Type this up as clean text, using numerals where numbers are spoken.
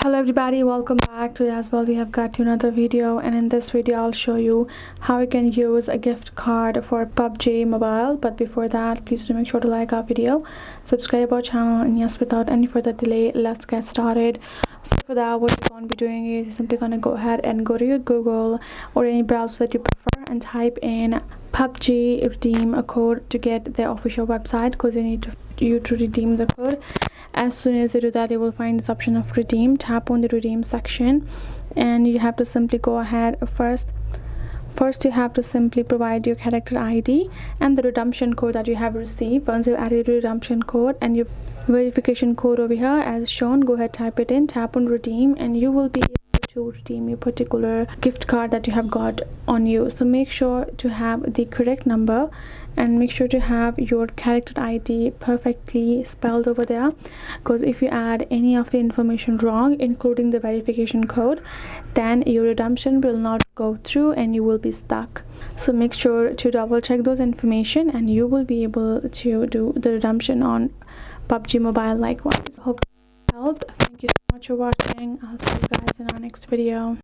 Hello everybody, welcome back. Today as well we have got to another video, and in this video I'll show you how you can use a gift card for PUBG Mobile. But before that, please do make sure to like our video, subscribe our channel, and yes, without any further delay, let's get started. So for that, what you're going to be doing is you're simply going to go ahead and go to your Google or any browser that you prefer and type in PUBG redeem a code to get their official website, because you need to redeem the code. As soon as you do that, you will find this option of redeem. Tap on the redeem section and you have to simply go ahead. First you have to simply provide your character ID and the redemption code that you have received. Once you add your redemption code and your verification code over here as shown, go ahead, type it in, tap on redeem, and you will be able to redeem a particular gift card that you have got on you. So make sure to have the correct number and make sure to have your character ID perfectly spelled over there, because if you add any of the information wrong, including the verification code, then your redemption will not go through and you will be stuck. So make sure to double check those information and you will be able to do the redemption on PUBG Mobile likewise. Hope it helped. Thank you so much for watching. I'll see you guys in our next video.